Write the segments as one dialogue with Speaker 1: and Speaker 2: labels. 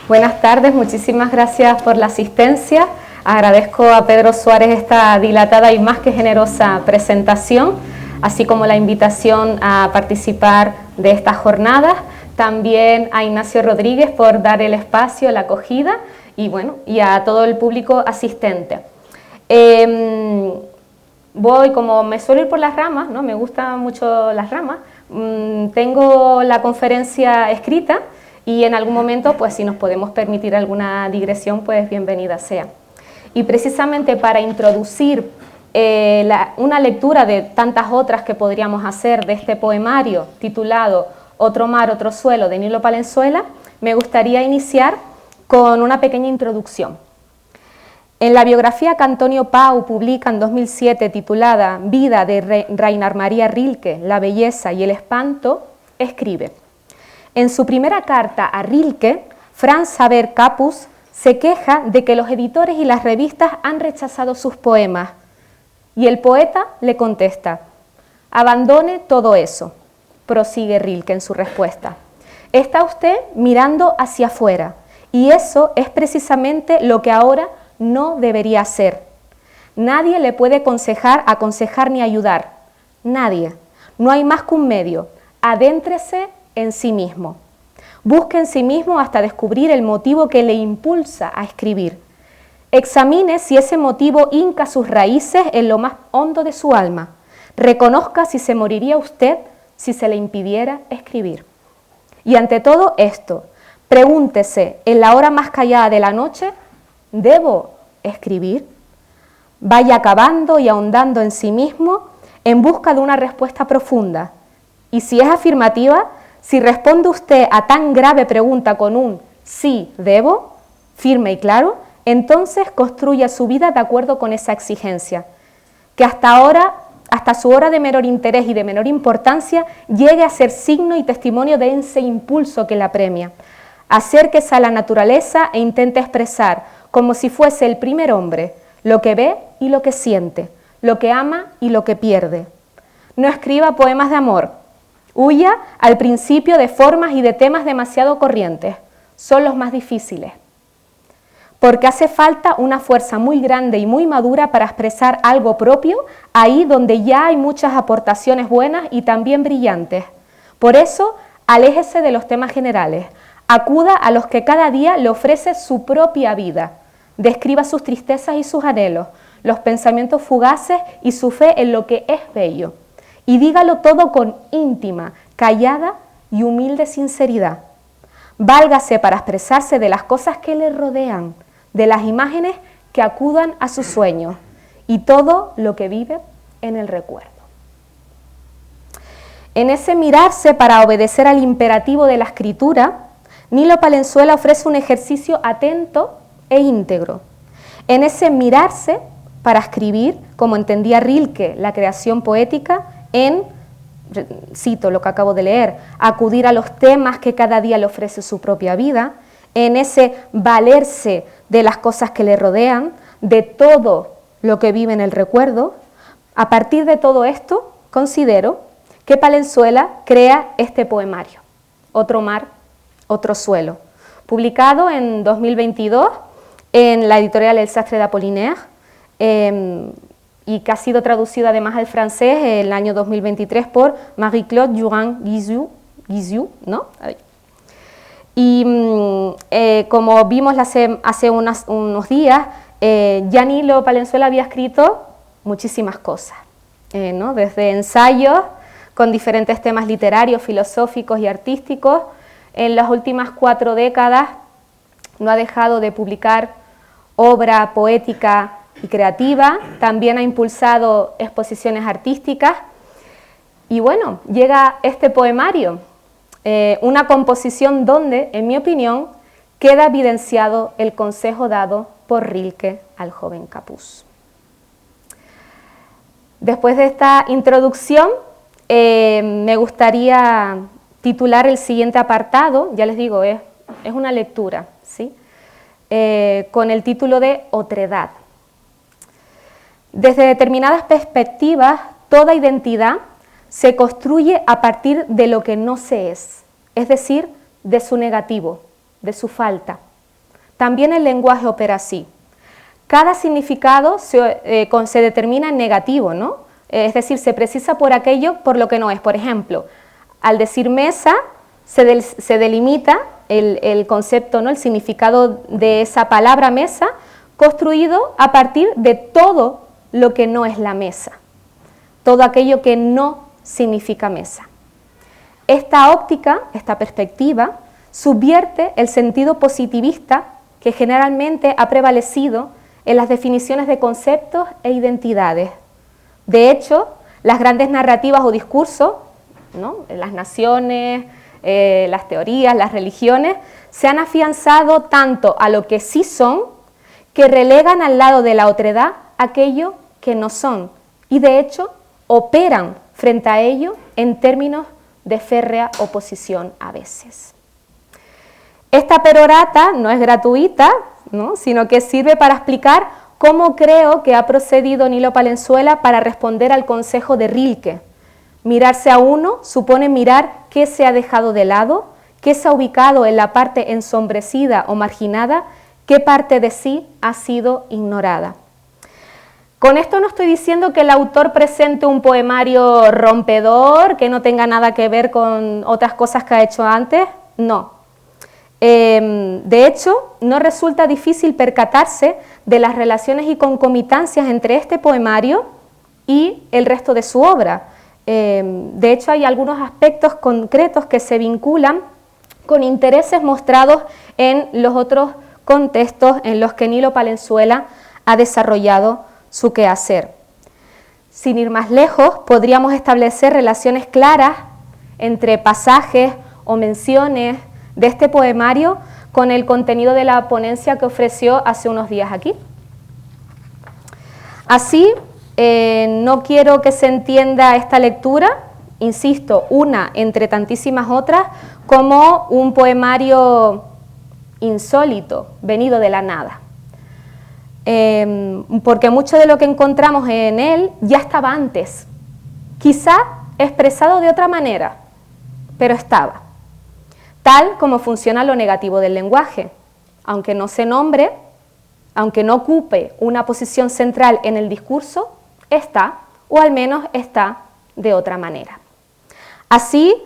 Speaker 1: Buenas tardes, muchísimas gracias por la asistencia. Agradezco a Pedro Suárez esta dilatada y más que generosa presentación, así como la invitación a participar de estas jornadas. También a Ignacio Rodríguez por dar el espacio, la acogida y, bueno, y a todo el público asistente. Voy, como me suelo ir por las ramas, ¿no? Me gustan mucho las ramas, tengo la conferencia escrita y en algún momento, pues si nos podemos permitir alguna digresión, pues bienvenida sea. Y precisamente para introducir una lectura de tantas otras que podríamos hacer de este poemario titulado Otro mar, otro suelo, de Nilo Palenzuela, me gustaría iniciar con una pequeña introducción. En la biografía que Antonio Pau publica en 2007 titulada Vida de Rainer Maria Rilke, la belleza y el espanto, escribe: en su primera carta a Rilke, Franz Xaver Capus se queja de que los editores y las revistas han rechazado sus poemas y el poeta le contesta: abandone todo eso, prosigue Rilke en su respuesta. Está usted mirando hacia afuera y eso es precisamente lo que ahora no debería hacer. Nadie le puede aconsejar ni ayudar. Nadie. No hay más que un medio. Adéntrese en sí mismo. Busque en sí mismo hasta descubrir el motivo que le impulsa a escribir. Examine si ese motivo hinca sus raíces en lo más hondo de su alma. Reconozca si se moriría usted si se le impidiera escribir. Y ante todo esto, pregúntese en la hora más callada de la noche: ¿debo escribir? Vaya cavando y ahondando en sí mismo en busca de una respuesta profunda. Y si es afirmativa, si responde usted a tan grave pregunta con un sí, debo, firme y claro, entonces construya su vida de acuerdo con esa exigencia, que hasta su hora de menor interés y de menor importancia, llegue a ser signo y testimonio de ese impulso que la apremia. Acérquese a la naturaleza e intente expresar, como si fuese el primer hombre, lo que ve y lo que siente, lo que ama y lo que pierde. No escriba poemas de amor. Huya al principio de formas y de temas demasiado corrientes. Son los más difíciles. Porque hace falta una fuerza muy grande y muy madura para expresar algo propio, ahí donde ya hay muchas aportaciones buenas y también brillantes. Por eso, aléjese de los temas generales. Acuda a los que cada día le ofrece su propia vida. Describa sus tristezas y sus anhelos, los pensamientos fugaces y su fe en lo que es bello. Y dígalo todo con íntima, callada y humilde sinceridad. Válgase para expresarse de las cosas que le rodean, de las imágenes que acudan a sus sueños y todo lo que vive en el recuerdo. En ese mirarse para obedecer al imperativo de la escritura, Nilo Palenzuela ofrece un ejercicio atento e íntegro. En ese mirarse para escribir, como entendía Rilke, la creación poética, cito lo que acabo de leer, acudir a los temas que cada día le ofrece su propia vida, en ese valerse de las cosas que le rodean, de todo lo que vive en el recuerdo. A partir de todo esto, considero que Palenzuela crea este poemario, Otro mar, otro suelo, publicado en 2022 en la editorial El Sastre d'Apollinaire, y que ha sido traducido además al francés en el año 2023 por Marie-Claude Durand-Guizou, ¿no? Y como vimos hace unos días, ya Nilo Palenzuela había escrito muchísimas cosas, ¿no? Desde ensayos con diferentes temas literarios, filosóficos y artísticos. En las últimas 4 décadas no ha dejado de publicar obra poética y creativa, también ha impulsado exposiciones artísticas y bueno, llega este poemario, una composición donde, en mi opinión, queda evidenciado el consejo dado por Rilke al joven Capus. Después de esta introducción, me gustaría titular el siguiente apartado, ya les digo, es una lectura, ¿sí? Con el título de Otredad. Desde determinadas perspectivas, toda identidad se construye a partir de lo que no se es decir, de su negativo, de su falta. también el lenguaje opera así. Cada significado se determina en negativo, ¿no? Es decir, se precisa por aquello por lo que no es. Por ejemplo, al decir mesa se delimita el concepto, ¿no? El significado de esa palabra mesa, construido a partir de todo lo que no es la mesa, todo aquello que no significa mesa. Esta óptica, esta perspectiva, subvierte el sentido positivista que generalmente ha prevalecido en las definiciones de conceptos e identidades. De hecho, las grandes narrativas o discursos, ¿no? Las naciones, las teorías, las religiones, se han afianzado tanto a lo que sí son, que relegan al lado de la otredad aquello que no son, y de hecho operan frente a ello en términos de férrea oposición a veces. Esta perorata no es gratuita, ¿no? Sino que sirve para explicar cómo creo que ha procedido Nilo Palenzuela para responder al consejo de Rilke. Mirarse a uno supone mirar qué se ha dejado de lado, qué se ha ubicado en la parte ensombrecida o marginada, qué parte de sí ha sido ignorada. Con esto no estoy diciendo que el autor presente un poemario rompedor, que no tenga nada que ver con otras cosas que ha hecho antes, no. De hecho, no resulta difícil percatarse de las relaciones y concomitancias entre este poemario y el resto de su obra. De hecho, hay algunos aspectos concretos que se vinculan con intereses mostrados en los otros contextos en los que Nilo Palenzuela ha desarrollado su quehacer. Sin ir más lejos, podríamos establecer relaciones claras entre pasajes o menciones de este poemario con el contenido de la ponencia que ofreció hace unos días aquí. Así, no quiero que se entienda esta lectura, insisto, una entre tantísimas otras, como un poemario insólito, venido de la nada. Porque mucho de lo que encontramos en él ya estaba antes, quizá expresado de otra manera, pero estaba. Tal como funciona lo negativo del lenguaje, aunque no se nombre, aunque no ocupe una posición central en el discurso, está, o al menos está de otra manera. Así,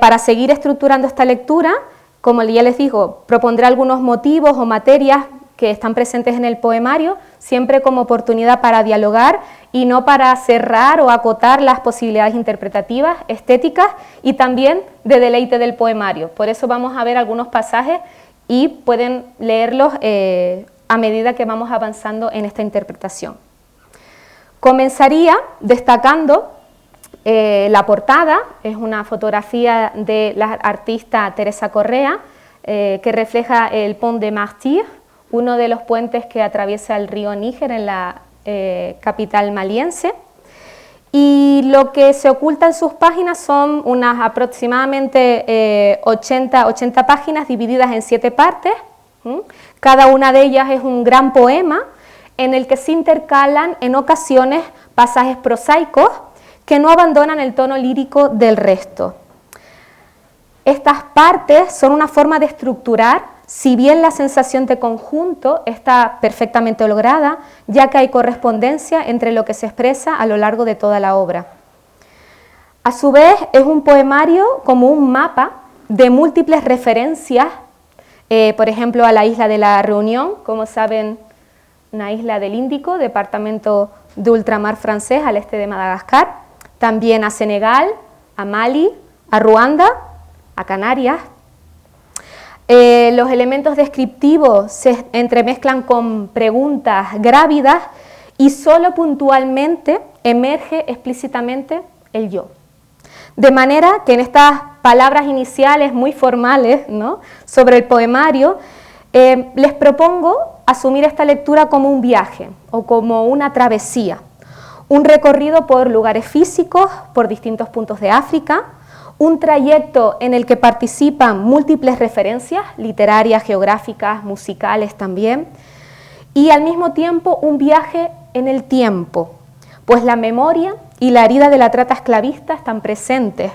Speaker 1: para seguir estructurando esta lectura, como ya les digo, propondré algunos motivos o materias que están presentes en el poemario, siempre como oportunidad para dialogar y no para cerrar o acotar las posibilidades interpretativas, estéticas y también de deleite del poemario. Por eso vamos a ver algunos pasajes y pueden leerlos a medida que vamos avanzando en esta interpretación. Comenzaría destacando la portada, es una fotografía de la artista Teresa Correa que refleja el Pont de Martyrs, uno de los puentes que atraviesa el río Níger en la capital maliense, y lo que se oculta en sus páginas son unas aproximadamente 80 páginas divididas en 7 partes. Cada una de ellas es un gran poema en el que se intercalan en ocasiones pasajes prosaicos que no abandonan el tono lírico del resto. Estas partes son una forma de estructurar. Si bien la sensación de conjunto está perfectamente lograda, ya que hay correspondencia entre lo que se expresa a lo largo de toda la obra. A su vez, es un poemario como un mapa de múltiples referencias, por ejemplo, a la isla de la Reunión, como saben, una isla del Índico, departamento de ultramar francés al este de Madagascar, también a Senegal, a Mali, a Ruanda, a Canarias. Los elementos descriptivos se entremezclan con preguntas grávidas y solo puntualmente emerge explícitamente el yo. De manera que en estas palabras iniciales muy formales, ¿no?, sobre el poemario, les propongo asumir esta lectura como un viaje o como una travesía, un recorrido por lugares físicos, por distintos puntos de África, un trayecto en el que participan múltiples referencias literarias, geográficas, musicales también, y al mismo tiempo un viaje en el tiempo, pues la memoria y la herida de la trata esclavista están presentes,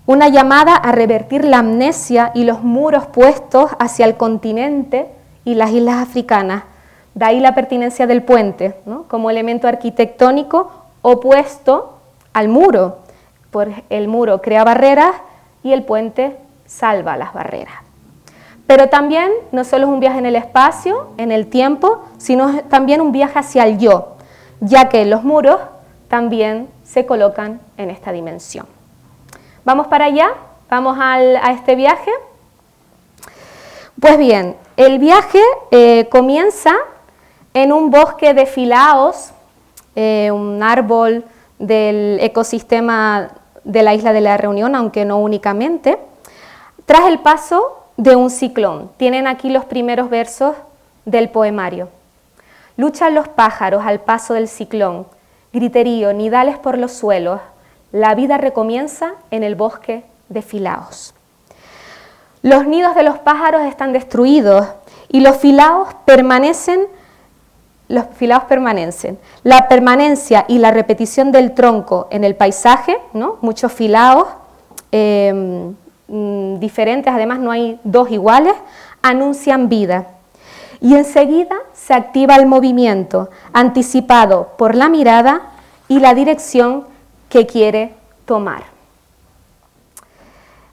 Speaker 1: una llamada a revertir la amnesia y los muros puestos hacia el continente y las islas africanas. De ahí la pertinencia del puente, ¿no?, como elemento arquitectónico opuesto al muro. Pues el muro crea barreras y el puente salva las barreras. Pero también no solo es un viaje en el espacio, en el tiempo, sino también un viaje hacia el yo, ya que los muros también se colocan en esta dimensión. ¿Vamos para allá? ¿Vamos a este viaje? Pues bien, el viaje comienza en un bosque de Philaos, un árbol del ecosistema de la isla de la Reunión, aunque no únicamente, tras el paso de un ciclón. Tienen aquí los primeros versos del poemario. Luchan los pájaros al paso del ciclón, griterío, nidales por los suelos, la vida recomienza en el bosque de Philaos. Los nidos de los pájaros están destruidos y los Philaos permanecen. La permanencia y la repetición del tronco en el paisaje, ¿no?, muchos Philaos diferentes, además no hay dos iguales, anuncian vida. Y enseguida se activa el movimiento, anticipado por la mirada y la dirección que quiere tomar.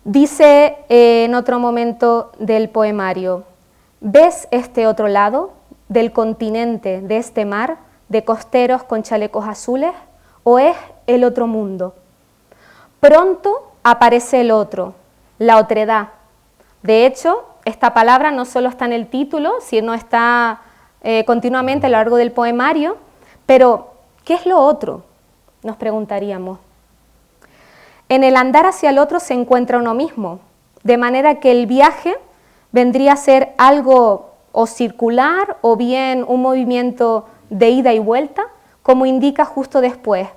Speaker 1: Dice en otro momento del poemario: ¿ves este otro lado del continente, de este mar, de costeros con chalecos azules? ¿O es el otro mundo? Pronto aparece el otro, la otredad. De hecho, esta palabra no solo está en el título, sino está continuamente a lo largo del poemario. Pero, ¿qué es lo otro?, nos preguntaríamos. En el andar hacia el otro se encuentra uno mismo, de manera que el viaje vendría a ser algo o circular o bien un movimiento de ida y vuelta, como indica justo después.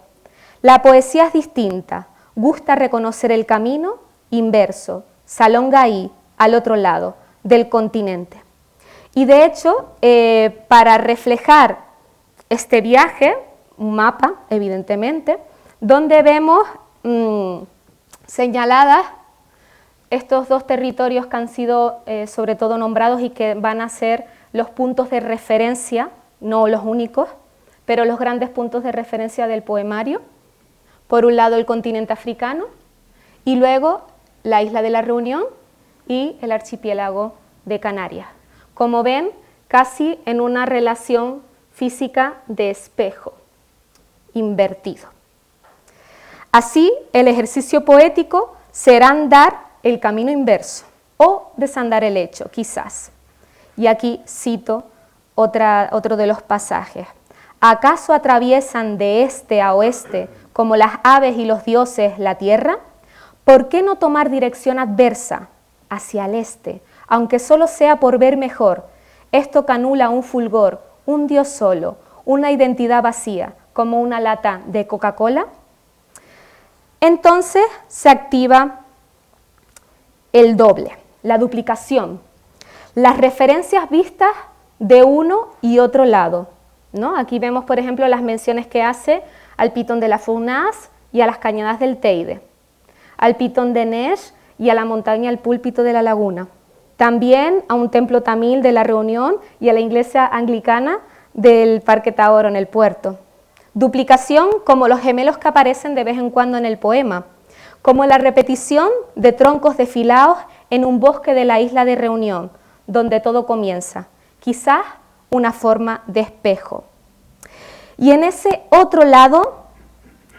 Speaker 1: La poesía es distinta, gusta reconocer el camino inverso, salonga ahí, al otro lado del continente. Y de hecho, para reflejar este viaje, un mapa, evidentemente, donde vemos señaladas estos dos territorios que han sido sobre todo nombrados y que van a ser los puntos de referencia, no los únicos, pero los grandes puntos de referencia del poemario. Por un lado el continente africano y luego la isla de la Reunión y el archipiélago de Canarias. Como ven, casi en una relación física de espejo, invertido. Así, el ejercicio poético será andar el camino inverso o desandar el hecho, quizás. Y aquí cito otro de los pasajes. ¿Acaso atraviesan de este a oeste, como las aves y los dioses, la tierra? ¿Por qué no tomar dirección adversa hacia el este, aunque solo sea por ver mejor? Esto que anula un fulgor, un dios solo, una identidad vacía, como una lata de Coca-Cola. Entonces se activa el doble, la duplicación, las referencias vistas de uno y otro lado, ¿no? Aquí vemos, por ejemplo, las menciones que hace al Pitón de la Fournaise y a las cañadas del Teide, al Pitón de Neige y a la montaña El Púlpito de la Laguna, también a un templo tamil de la Reunión y a la iglesia anglicana del Parque Taoro en el puerto. Duplicación como los gemelos que aparecen de vez en cuando en el poema, como la repetición de troncos de Philaos en un bosque de la isla de Reunión, donde todo comienza, quizás una forma de espejo. Y en ese otro lado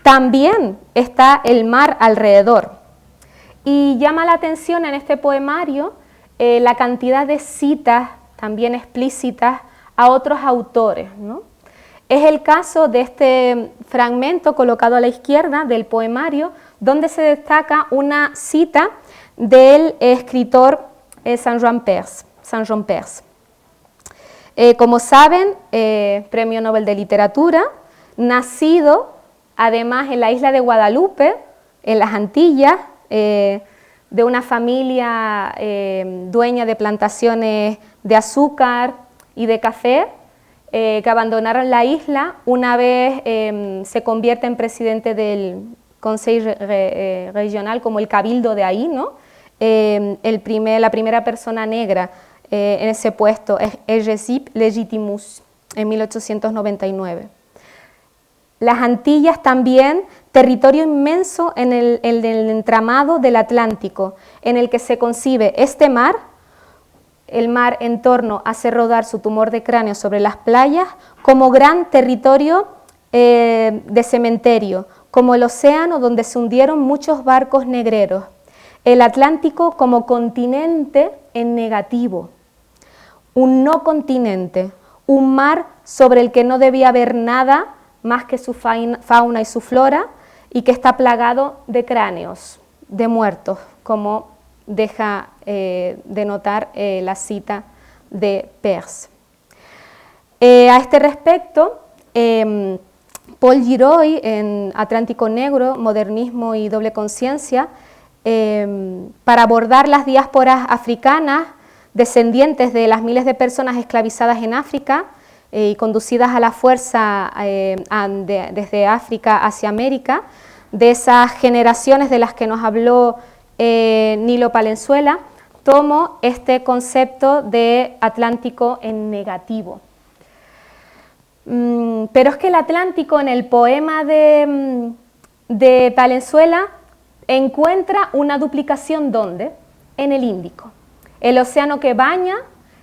Speaker 1: también está el mar alrededor. Y llama la atención en este poemario la cantidad de citas también explícitas a otros autores, ¿no? Es el caso de este fragmento colocado a la izquierda del poemario, donde se destaca una cita del escritor Saint-Jean Pers. Como saben, Premio Nobel de Literatura, nacido además en la isla de Guadalupe, en las Antillas, de una familia dueña de plantaciones de azúcar y de café, que abandonaron la isla una vez se convierte en presidente del Consejo Regional, como el cabildo de ahí, ¿no? La primera persona negra en ese puesto, el Recip Legitimus, en 1899. Las Antillas también, territorio inmenso en el entramado del Atlántico, en el que se concibe este mar. El mar en torno hace rodar su tumor de cráneo sobre las playas como gran territorio de cementerio, como el océano donde se hundieron muchos barcos negreros. El Atlántico como continente en negativo, un no continente, un mar sobre el que no debía haber nada más que su fauna y su flora, y que está plagado de cráneos, de muertos, como deja de notar la cita de Peirce. A este respecto, Paul Gilroy, en Atlántico Negro, Modernismo y Doble Conciencia, para abordar las diásporas africanas descendientes de las miles de personas esclavizadas en África y conducidas a la fuerza desde África hacia América, de esas generaciones de las que nos habló Nilo Palenzuela, tomo este concepto de Atlántico en negativo. Pero es que el Atlántico en el poema de Palenzuela encuentra una duplicación, ¿dónde? En el Índico, el océano que baña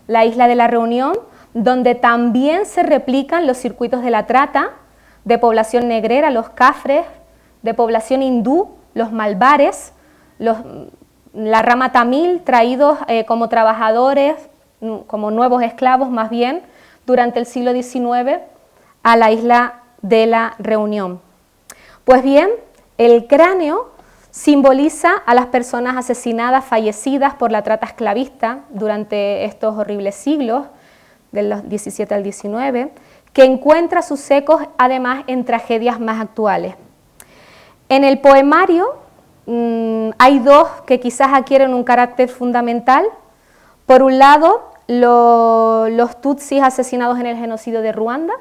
Speaker 1: la isla de la Reunión, donde también se replican los circuitos de la trata, de población negrera, los cafres, de población hindú, los malbares, la rama tamil, traídos como trabajadores, como nuevos esclavos más bien, durante el siglo XIX a la isla de la Reunión. Pues bien, el cráneo simboliza a las personas asesinadas, fallecidas por la trata esclavista durante estos horribles siglos, de los 17 al 19, que encuentra sus ecos además en tragedias más actuales. En el poemario hay dos que quizás adquieren un carácter fundamental. Por un lado, los tutsis asesinados en el genocidio de Ruanda,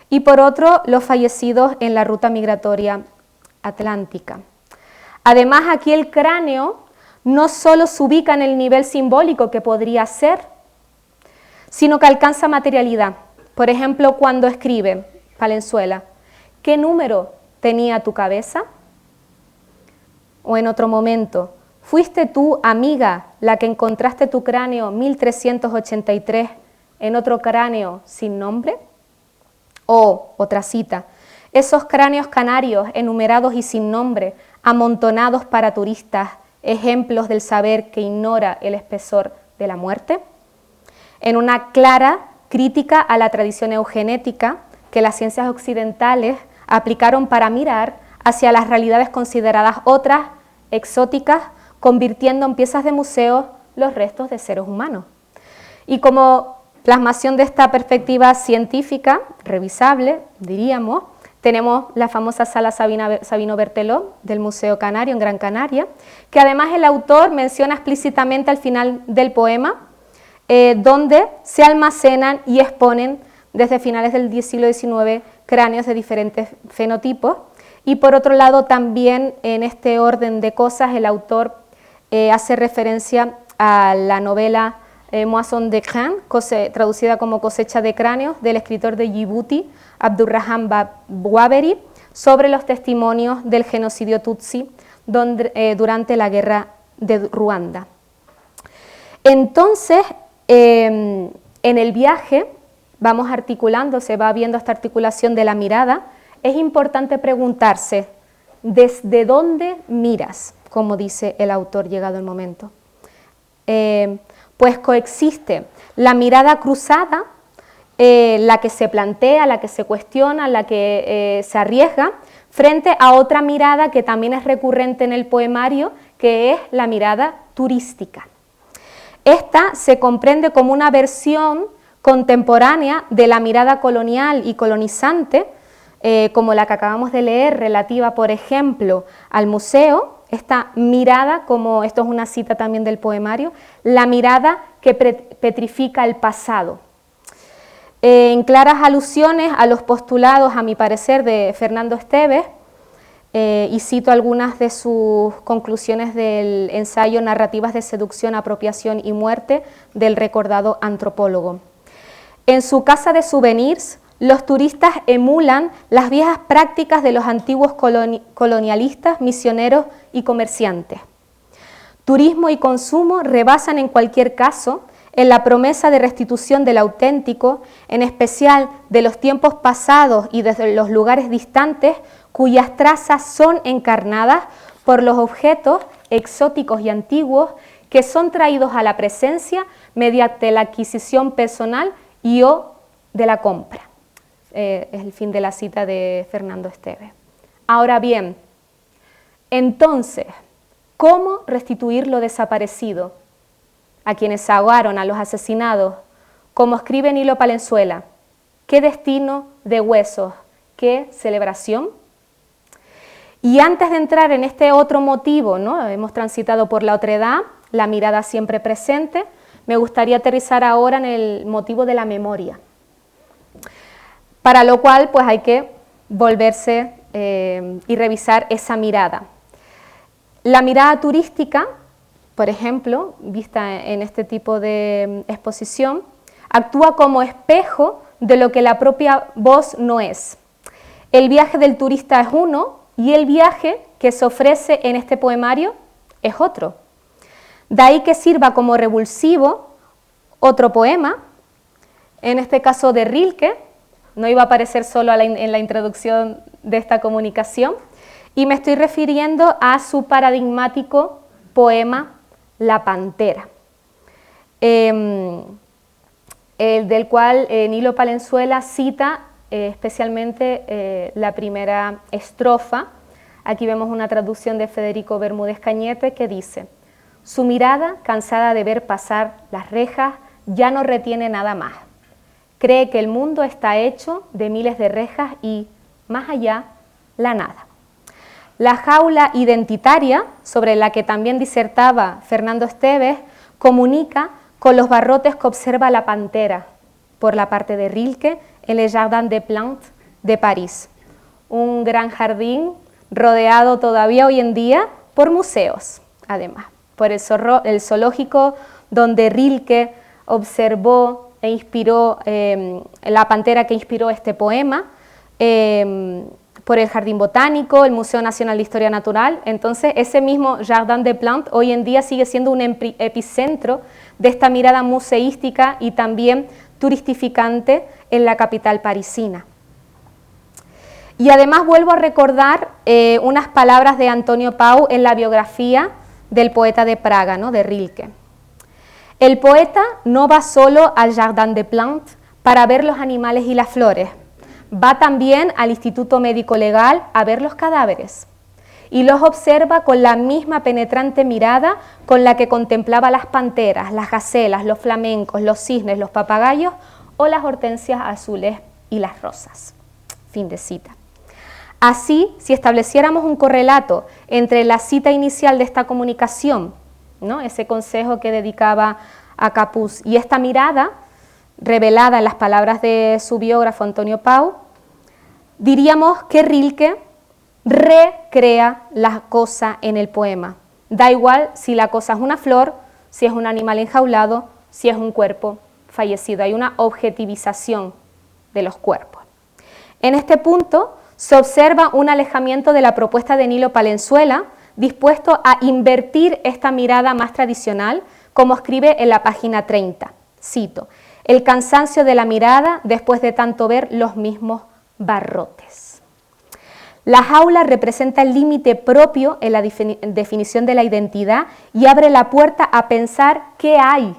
Speaker 1: y por otro, los fallecidos en la ruta migratoria atlántica. Además, aquí el cráneo no solo se ubica en el nivel simbólico que podría ser, sino que alcanza materialidad. Por ejemplo, cuando escribe Palenzuela, ¿qué número tenía tu cabeza? O en otro momento, ¿fuiste tú, amiga, la que encontraste tu cráneo 1383 en otro cráneo sin nombre? O, otra cita, esos cráneos canarios enumerados y sin nombre, amontonados para turistas, ejemplos del saber que ignora el espesor de la muerte. En una clara crítica a la tradición eugenética que las ciencias occidentales aplicaron para mirar hacia las realidades consideradas otras, exóticas, convirtiendo en piezas de museo los restos de seres humanos. Y como plasmación de esta perspectiva científica, revisable, diríamos, tenemos la famosa sala Sabino Berteló del Museo Canario en Gran Canaria, que además el autor menciona explícitamente al final del poema, donde se almacenan y exponen desde finales del siglo XIX cráneos de diferentes fenotipos. Y por otro lado también en este orden de cosas el autor hace referencia a la novela Moisson de Crânes, traducida como Cosecha de Cráneos, del escritor de Djibouti, Abdurrahman Bouaberi, sobre los testimonios del genocidio tutsi durante la guerra de Ruanda. Entonces, en el viaje vamos articulando, se va viendo esta articulación de la mirada. Es importante preguntarse, ¿desde dónde miras?, como dice el autor llegado el momento. Pues coexiste la mirada cruzada, la que se plantea, la que se cuestiona, la que se arriesga, frente a otra mirada que también es recurrente en el poemario, que es la mirada turística. Esta se comprende como una versión contemporánea de la mirada colonial y colonizante, como la que acabamos de leer, relativa, por ejemplo, al museo. Esta mirada, como esto es una cita también del poemario, la mirada que petrifica el pasado. En claras alusiones a los postulados, a mi parecer, de Fernando Esteves, y cito algunas de sus conclusiones del ensayo Narrativas de seducción, apropiación y muerte del recordado antropólogo. En su casa de souvenirs, los turistas emulan las viejas prácticas de los antiguos colonialistas, misioneros y comerciantes. Turismo y consumo rebasan en cualquier caso en la promesa de restitución del auténtico, en especial de los tiempos pasados y desde los lugares distantes, cuyas trazas son encarnadas por los objetos exóticos y antiguos que son traídos a la presencia mediante la adquisición personal y o de la compra. Es el fin de la cita de Fernando Esteves. Ahora bien, entonces, ¿cómo restituir lo desaparecido? A quienes ahogaron, a los asesinados, como escribe Nilo Palenzuela, ¿qué destino de huesos? ¿Qué celebración? Y antes de entrar en este otro motivo, ¿no? Hemos transitado por la otredad, la mirada siempre presente, me gustaría aterrizar ahora en el motivo de la memoria, para lo cual pues hay que volverse y revisar esa mirada. La mirada turística, por ejemplo, vista en este tipo de exposición, actúa como espejo de lo que la propia voz no es. El viaje del turista es uno y el viaje que se ofrece en este poemario es otro. De ahí que sirva como revulsivo otro poema, en este caso de Rilke, no iba a aparecer solo en la introducción de esta comunicación, y me estoy refiriendo a su paradigmático poema La Pantera, del cual Nilo Palenzuela cita especialmente la primera estrofa. Aquí vemos una traducción de Federico Bermúdez Cañete que dice: su mirada, cansada de ver pasar las rejas, ya no retiene nada más. Cree que el mundo está hecho de miles de rejas y, más allá, la nada. La jaula identitaria, sobre la que también disertaba Fernando Esteves, comunica con los barrotes que observa la pantera, por la parte de Rilke, en Le Jardin des Plantes de París. Un gran jardín rodeado todavía hoy en día por museos, además. Por el zoológico donde Rilke observó e inspiró la pantera que inspiró este poema, por el Jardín Botánico, el Museo Nacional de Historia Natural. Entonces, ese mismo Jardin des Plantes hoy en día sigue siendo un epicentro de esta mirada museística y también turistificante en la capital parisina. Y además vuelvo a recordar unas palabras de Antonio Pau en la biografía del poeta de Praga, ¿no?, de Rilke. El poeta no va solo al Jardin des Plantes para ver los animales y las flores, va también al Instituto Médico Legal a ver los cadáveres y los observa con la misma penetrante mirada con la que contemplaba las panteras, las gacelas, los flamencos, los cisnes, los papagayos o las hortensias azules y las rosas. Fin de cita. Así, si estableciéramos un correlato entre la cita inicial de esta comunicación, ¿no?, ese consejo que dedicaba a Capus, y esta mirada revelada en las palabras de su biógrafo Antonio Pau, diríamos que Rilke recrea la cosa en el poema. Da igual si la cosa es una flor, si es un animal enjaulado, si es un cuerpo fallecido. Hay una objetivización de los cuerpos. En este punto se observa un alejamiento de la propuesta de Nilo Palenzuela, dispuesto a invertir esta mirada más tradicional, como escribe en la página 30. Cito: el cansancio de la mirada después de tanto ver los mismos barrotes. La jaula representa el límite propio en la definición de la identidad y abre la puerta a pensar qué hay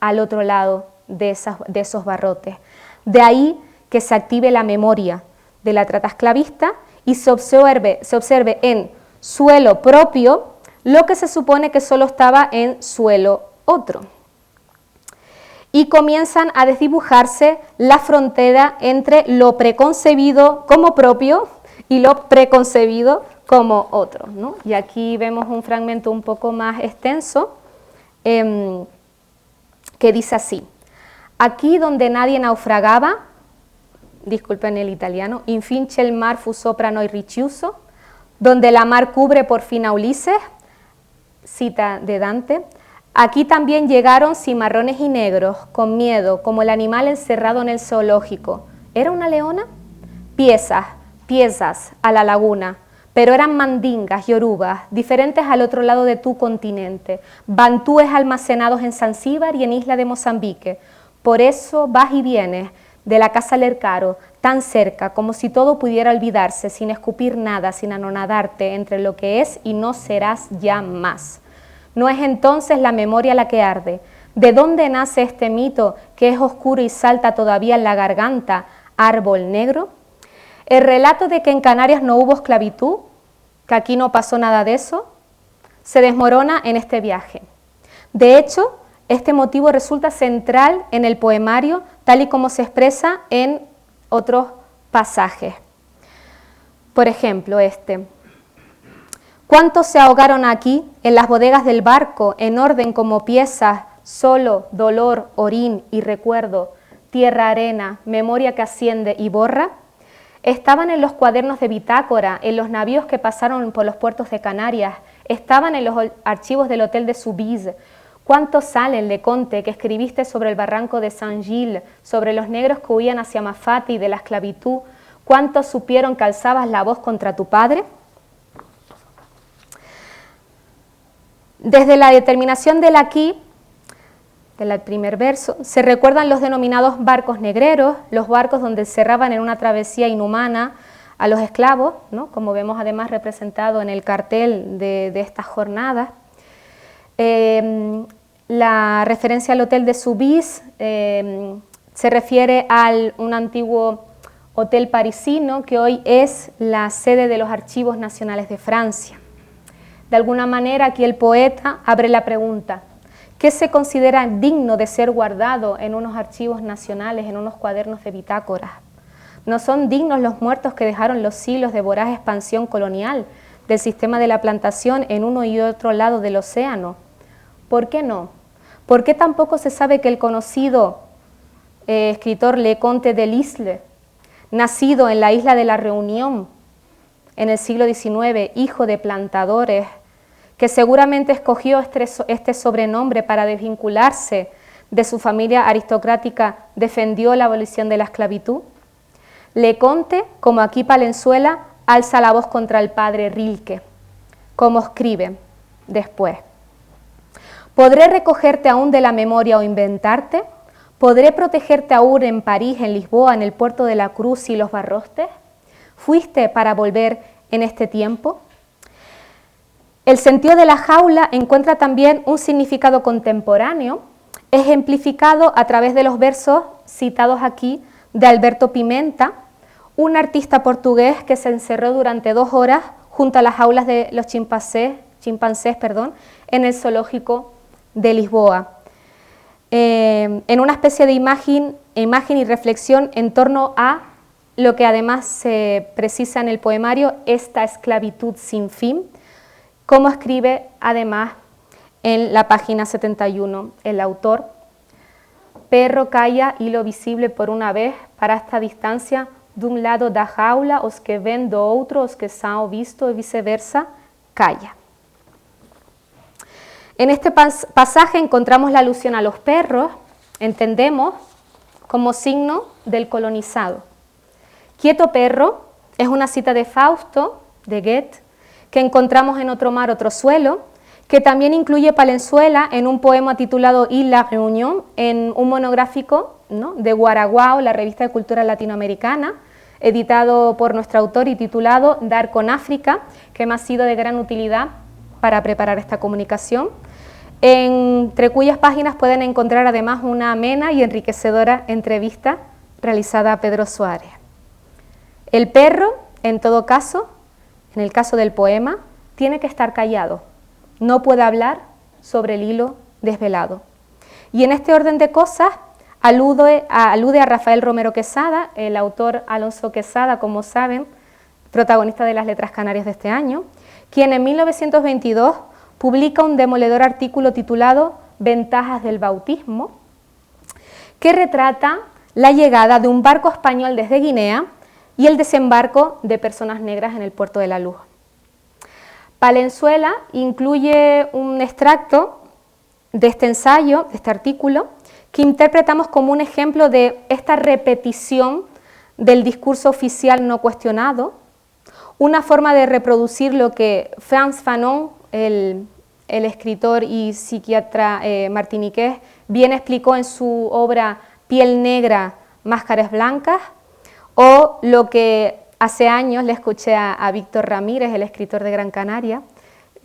Speaker 1: al otro lado de esos barrotes. De ahí que se active la memoria de la trata esclavista y se observe en suelo propio lo que se supone que solo estaba en suelo otro. Y comienzan a desdibujarse la frontera entre lo preconcebido como propio y lo preconcebido como otro, ¿no? Y aquí vemos un fragmento un poco más extenso que dice así: aquí donde nadie naufragaba, disculpen el italiano, in finché il mar fu sopra noi ricciuso, donde la mar cubre por fin a Ulises, cita de Dante. Aquí también llegaron cimarrones y negros, con miedo, como el animal encerrado en el zoológico. ¿Era una leona? Piezas a la laguna, pero eran mandingas, yorubas, diferentes al otro lado de tu continente, bantúes almacenados en Zanzíbar y en Isla de Mozambique. Por eso vas y vienes de la casa Lercaro, tan cerca, como si todo pudiera olvidarse, sin escupir nada, sin anonadarte entre lo que es y no serás ya más. ¿No es entonces la memoria la que arde? ¿De dónde nace este mito que es oscuro y salta todavía en la garganta, árbol negro? El relato de que en Canarias no hubo esclavitud, que aquí no pasó nada de eso, se desmorona en este viaje. De hecho, este motivo resulta central en el poemario, tal y como se expresa en otros pasajes. Por ejemplo, este. ¿Cuántos se ahogaron aquí, en las bodegas del barco, en orden como piezas, solo, dolor, orín y recuerdo, tierra, arena, memoria que asciende y borra? Estaban en los cuadernos de bitácora, en los navíos que pasaron por los puertos de Canarias, estaban en los archivos del Hotel de Soubise. ¿Cuántos salen, Leconte, que escribiste sobre el barranco de Saint-Gilles, sobre los negros que huían hacia Mafate y de la esclavitud? ¿Cuántos supieron que alzabas la voz contra tu padre? Desde la determinación del aquí, del primer verso, se recuerdan los denominados barcos negreros, los barcos donde cerraban en una travesía inhumana a los esclavos, ¿no? Como vemos además representado en el cartel de estas jornadas. La referencia al Hotel de Soubise se refiere a un antiguo hotel parisino que hoy es la sede de los Archivos Nacionales de Francia. De alguna manera aquí el poeta abre la pregunta: ¿qué se considera digno de ser guardado en unos archivos nacionales, en unos cuadernos de bitácoras? ¿No son dignos los muertos que dejaron los siglos de voraz expansión colonial del sistema de la plantación en uno y otro lado del océano? ¿Por qué no? ¿Por qué tampoco se sabe que el conocido escritor Leconte de Lisle, nacido en la isla de la Reunión en el siglo XIX, hijo de plantadores, que seguramente escogió este sobrenombre para desvincularse de su familia aristocrática, defendió la abolición de la esclavitud? Leconte, como aquí Palenzuela, alza la voz contra el padre Rilke, como escribe después: ¿podré recogerte aún de la memoria o inventarte? ¿Podré protegerte aún en París, en Lisboa, en el puerto de la Cruz y los Barrostes? ¿Fuiste para volver en este tiempo? El sentido de la jaula encuentra también un significado contemporáneo, ejemplificado a través de los versos citados aquí de Alberto Pimenta, un artista portugués que se encerró durante 2 horas junto a las jaulas de los chimpancés, en el zoológico de Lisboa, en una especie de imagen y reflexión en torno a lo que además se precisa en el poemario, esta esclavitud sin fin, como escribe además en la página 71 el autor: perro calla, hilo visible por una vez, para esta distancia, d'un lado da jaula, os que ven do outro, os que são visto, y viceversa, calla. En este pasaje encontramos la alusión a los perros, entendemos, como signo del colonizado. Quieto perro es una cita de Fausto, de Goethe, que encontramos en Otro mar, otro suelo, que también incluye Palenzuela en un poema titulado Y la Reunión, en un monográfico, ¿no?, de Guaraguao, la revista de cultura latinoamericana, editado por nuestro autor y titulado Dar con África, que me ha sido de gran utilidad para preparar esta comunicación, entre cuyas páginas pueden encontrar además una amena y enriquecedora entrevista realizada a Pedro Suárez. El perro, en todo caso, en el caso del poema, tiene que estar callado, no puede hablar sobre el hilo desvelado. Y en este orden de cosas alude a Rafael Romero Quesada, el autor Alonso Quesada, como saben, protagonista de las Letras Canarias de este año, quien en 1922 publica un demoledor artículo titulado Ventajas del bautismo, que retrata la llegada de un barco español desde Guinea y el desembarco de personas negras en el Puerto de la Luz. Palenzuela incluye un extracto de este ensayo, de este artículo, que interpretamos como un ejemplo de esta repetición del discurso oficial no cuestionado, una forma de reproducir lo que Frantz Fanon, el escritor y psiquiatra martiniqués, bien explicó en su obra Piel negra, máscaras blancas, o lo que hace años le escuché a Víctor Ramírez, el escritor de Gran Canaria,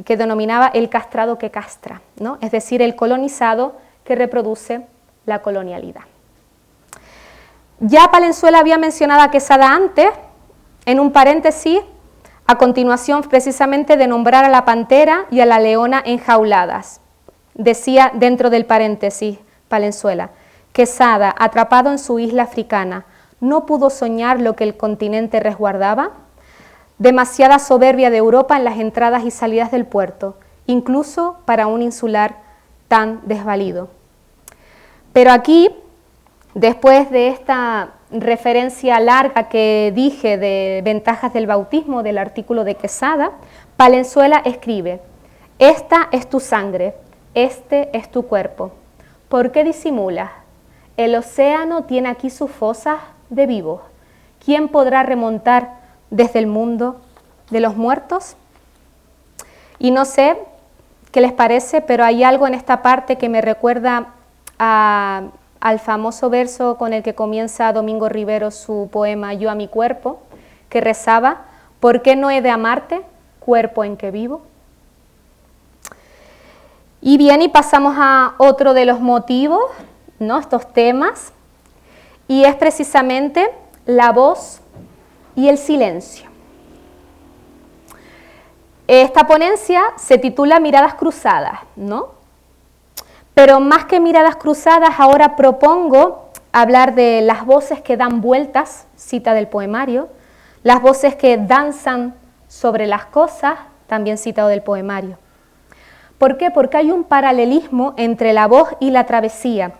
Speaker 1: que denominaba el castrado que castra, ¿no? Es decir, el colonizado que reproduce la colonialidad. Ya Palenzuela había mencionado a Quesada antes, en un paréntesis, a continuación precisamente de nombrar a la pantera y a la leona enjauladas. Decía dentro del paréntesis Palenzuela: Quesada, atrapado en su isla africana, ¿no pudo soñar lo que el continente resguardaba? Demasiada soberbia de Europa en las entradas y salidas del puerto, incluso para un insular tan desvalido. Pero aquí, después de esta referencia larga que dije de ventajas del bautismo del artículo de Quesada, Palenzuela escribe: esta es tu sangre, este es tu cuerpo. ¿Por qué disimulas? El océano tiene aquí sus fosas de vivos. ¿Quién podrá remontar desde el mundo de los muertos? Y no sé qué les parece, pero hay algo en esta parte que me recuerda al famoso verso con el que comienza Domingo Rivero su poema Yo a mi cuerpo, que rezaba: ¿por qué no he de amarte, cuerpo en que vivo? Y bien, y pasamos a otro de los motivos, ¿no? Estos temas, y es precisamente la voz y el silencio. Esta ponencia se titula Miradas cruzadas, ¿no? Pero más que miradas cruzadas, ahora propongo hablar de las voces que dan vueltas, cita del poemario, las voces que danzan sobre las cosas, también citado del poemario. ¿Por qué? Porque hay un paralelismo entre la voz y la travesía,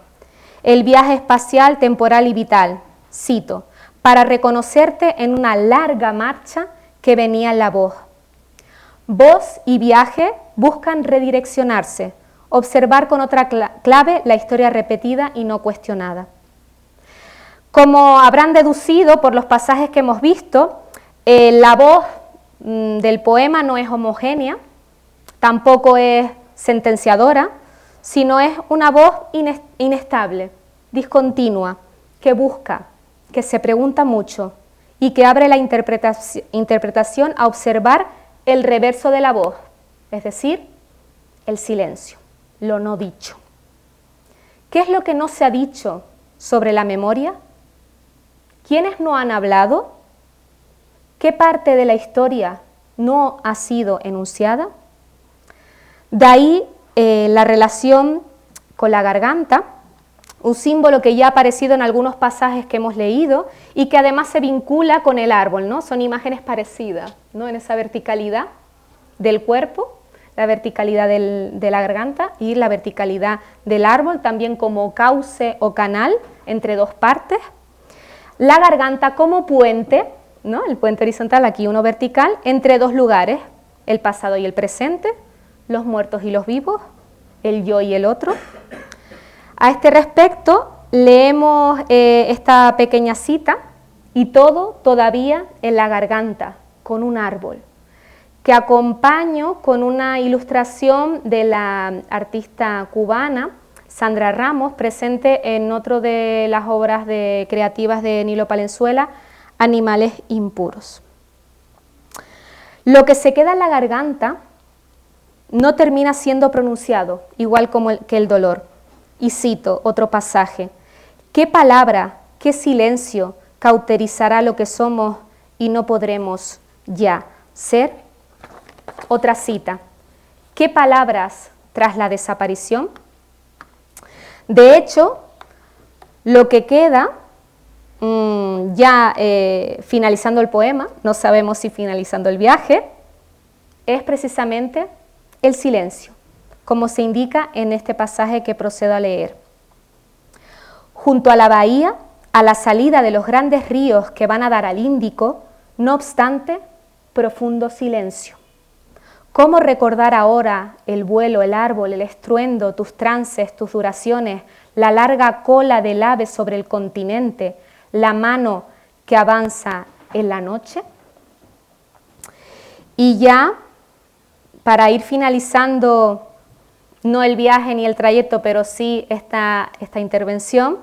Speaker 1: el viaje espacial, temporal y vital, cito, para reconocerte en una larga marcha que venía en la voz. Voz y viaje buscan redireccionarse, observar con otra clave la historia repetida y no cuestionada. Como habrán deducido por los pasajes que hemos visto, la voz del poema no es homogénea, tampoco es sentenciadora, sino es una voz inestable, discontinua, que busca, que se pregunta mucho y que abre la interpretación a observar el reverso de la voz, es decir, el silencio, lo no dicho. ¿Qué es lo que no se ha dicho sobre la memoria? ¿Quiénes no han hablado? ¿Qué parte de la historia no ha sido enunciada? De ahí la relación con la garganta, un símbolo que ya ha aparecido en algunos pasajes que hemos leído y que además se vincula con el árbol, ¿no? Son imágenes parecidas, ¿no? En esa verticalidad del cuerpo, la verticalidad de la garganta y la verticalidad del árbol, también como cauce o canal entre dos partes. La garganta como puente, ¿no? El puente horizontal, aquí uno vertical, entre dos lugares, el pasado y el presente, los muertos y los vivos, el yo y el otro. A este respecto, leemos esta pequeña cita: y todo todavía en la garganta, con un árbol, que acompaño con una ilustración de la artista cubana Sandra Ramos, presente en otro de las obras creativas de Nilo Palenzuela, Animales impuros. Lo que se queda en la garganta no termina siendo pronunciado, igual que el dolor. Y cito otro pasaje: ¿qué palabra, qué silencio cauterizará lo que somos y no podremos ya ser? Otra cita: ¿qué palabras tras la desaparición? De hecho, lo que queda, finalizando el poema, no sabemos si finalizando el viaje, es precisamente el silencio, como se indica en este pasaje que procedo a leer. Junto a la bahía, a la salida de los grandes ríos que van a dar al Índico, no obstante, profundo silencio. ¿Cómo recordar ahora el vuelo, el árbol, el estruendo, tus trances, tus duraciones, la larga cola del ave sobre el continente, la mano que avanza en la noche? Y ya, para ir finalizando, no el viaje ni el trayecto, pero sí esta intervención,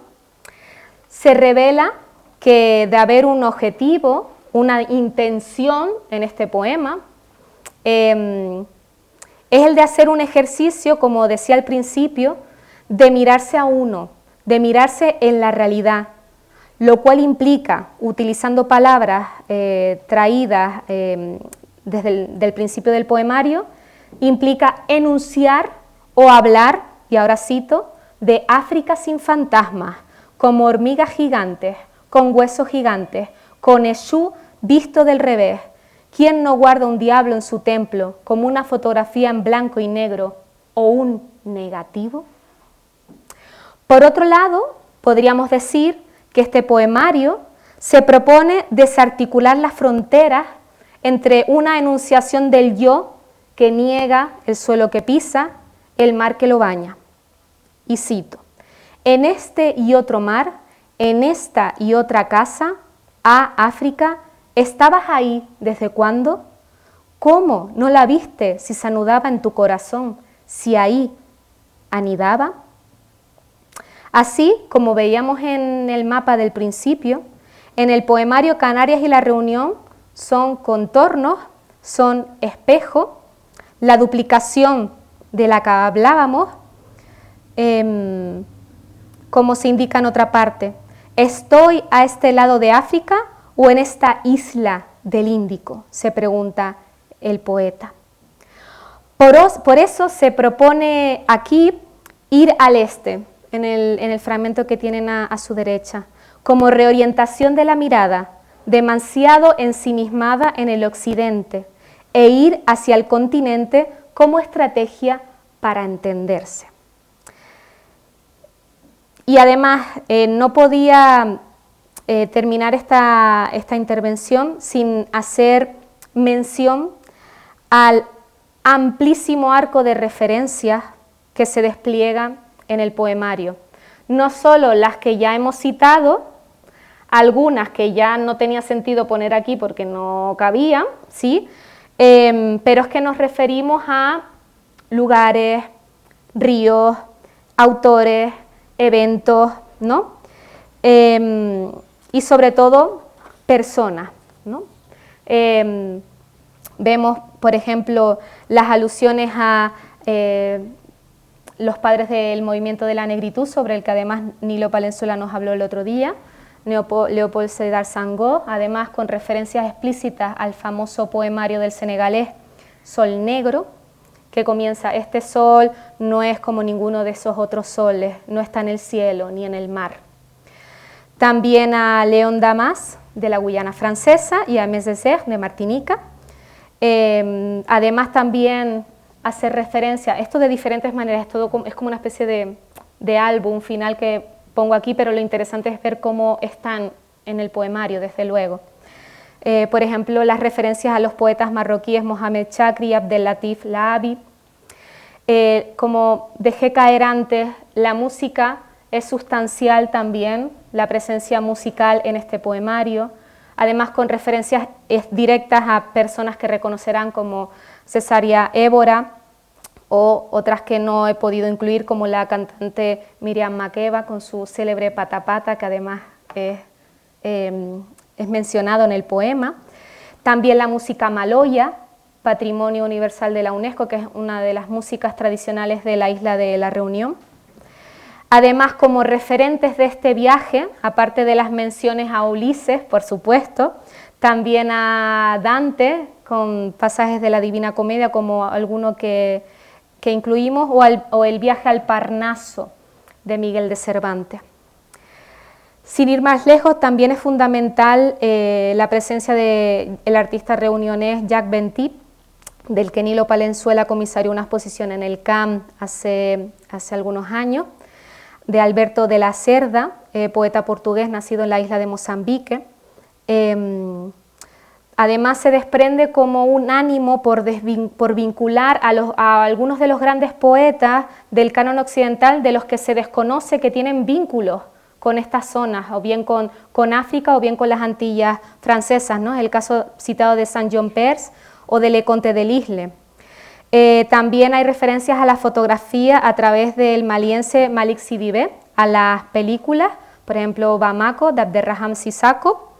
Speaker 1: se revela que de haber un objetivo, una intención en este poema, es el de hacer un ejercicio, como decía al principio, de mirarse a uno, de mirarse en la realidad, lo cual implica, utilizando palabras traídas desde el principio del poemario, implica enunciar o hablar, y ahora cito, de África sin fantasmas, como hormigas gigantes, con huesos gigantes, con Eshu visto del revés. ¿Quién no guarda un diablo en su templo como una fotografía en blanco y negro o un negativo? Por otro lado, podríamos decir que este poemario se propone desarticular las fronteras entre una enunciación del yo que niega el suelo que pisa, el mar que lo baña. Y cito, en este y otro mar, en esta y otra casa, África, ¿estabas ahí desde cuándo? ¿Cómo no la viste si se anudaba en tu corazón, si ahí anidaba? Así como veíamos en el mapa del principio, en el poemario Canarias y la Reunión son contornos, son espejo, la duplicación de la que hablábamos, como se indica en otra parte, ¿estoy a este lado de África o en esta isla del Índico?, se pregunta el poeta. Por eso se propone aquí ir al este, en el fragmento que tienen a su derecha, como reorientación de la mirada, demasiado ensimismada en el occidente, e ir hacia el continente como estrategia para entenderse. Y además no podía terminar esta intervención sin hacer mención al amplísimo arco de referencias que se despliegan en el poemario. No solo las que ya hemos citado, algunas que ya no tenía sentido poner aquí porque no cabían, ¿sí? Pero es que nos referimos a lugares, ríos, autores, eventos, ¿no? Y sobre todo personas, ¿no? Vemos, por ejemplo, las alusiones a los padres del movimiento de la negritud, sobre el que además Nilo Palenzuela nos habló el otro día, Léopold Sédar Senghor, además con referencias explícitas al famoso poemario del senegalés Sol Negro, que comienza, este sol no es como ninguno de esos otros soles, no está en el cielo ni en el mar. También a Léon Damas, de la Guyana Francesa, y a Aimé Césaire, de Martinica. Además también hacer referencia, esto de diferentes maneras, es como una especie de álbum final que pongo aquí, pero lo interesante es ver cómo están en el poemario, desde luego. Por ejemplo, las referencias a los poetas marroquíes Mohamed Chakri y Abdel Latif Lahabi. Como dejé caer antes, la música es sustancial también, la presencia musical en este poemario, además con referencias directas a personas que reconocerán como Cesaria Évora, o otras que no he podido incluir, como la cantante Miriam Makeba con su célebre Pata Pata, que además es mencionado en el poema. También la música maloya, Patrimonio Universal de la UNESCO, que es una de las músicas tradicionales de la isla de la Reunión. Además, como referentes de este viaje, aparte de las menciones a Ulises, por supuesto, también a Dante, con pasajes de la Divina Comedia, como alguno que incluimos, o el viaje al Parnaso, de Miguel de Cervantes. Sin ir más lejos, también es fundamental la presencia del artista reunionés Jacques Ventit, del que Nilo Palenzuela comisarió una exposición en el CAM hace algunos años, de Alberto de la Cerda, poeta portugués nacido en la isla de Mozambique. Además se desprende como un ánimo por vincular a algunos de los grandes poetas del canon occidental de los que se desconoce que tienen vínculos con estas zonas, o bien con África o bien con las Antillas francesas, ¿no? El caso citado de Saint-Jean-Perse o de Le Conte de Lisle. También hay referencias a la fotografía a través del maliense Malik Sidibé, a las películas, por ejemplo Bamako de Abderrahmane Sissako,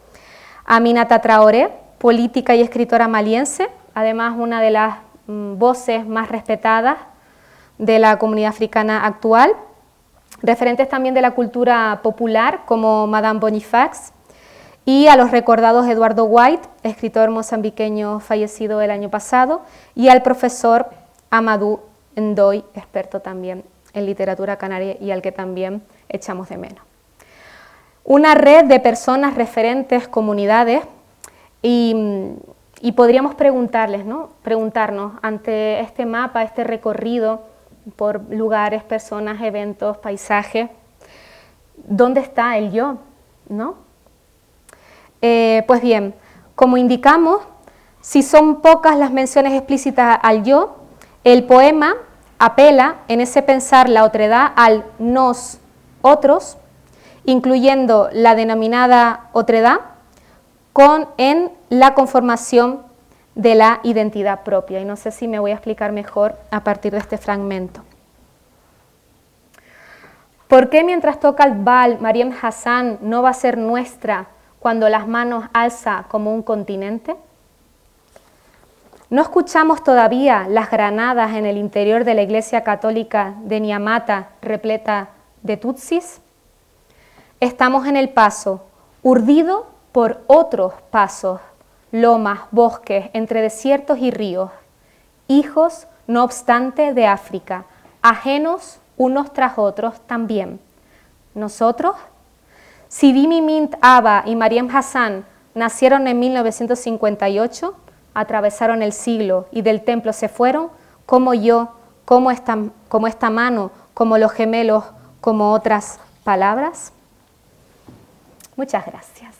Speaker 1: Aminata Traoré, política y escritora maliense, además una de las voces más respetadas de la comunidad africana actual, referentes también de la cultura popular como Madame Boniface, y a los recordados Eduardo White, escritor mozambiqueño fallecido el año pasado, y al profesor Amadou Ndoye, experto también en literatura canaria y al que también echamos de menos. Una red de personas, referentes, comunidades, y podríamos preguntarles, ¿no? Preguntarnos ante este mapa, este recorrido por lugares, personas, eventos, paisajes, ¿dónde está el yo? ¿No? Pues bien, como indicamos, si son pocas las menciones explícitas al yo, el poema apela en ese pensar la otredad al nos, otros, incluyendo la denominada otredad, en la conformación de la identidad propia. Y no sé si me voy a explicar mejor a partir de este fragmento. ¿Por qué mientras toca el bal, Mariam Hassan no va a ser nuestra cuando las manos alza como un continente? ¿No escuchamos todavía las granadas en el interior de la iglesia católica de Nyamata repleta de tutsis? Estamos en el paso, urdido por otros pasos, lomas, bosques, entre desiertos y ríos, hijos, no obstante, de África, ajenos unos tras otros también. ¿Nosotros? Si Dimi Mint Aba y Mariam Hassan nacieron en 1958, atravesaron el siglo y del templo se fueron, como yo, como esta mano, como los gemelos, como otras palabras. Muchas gracias.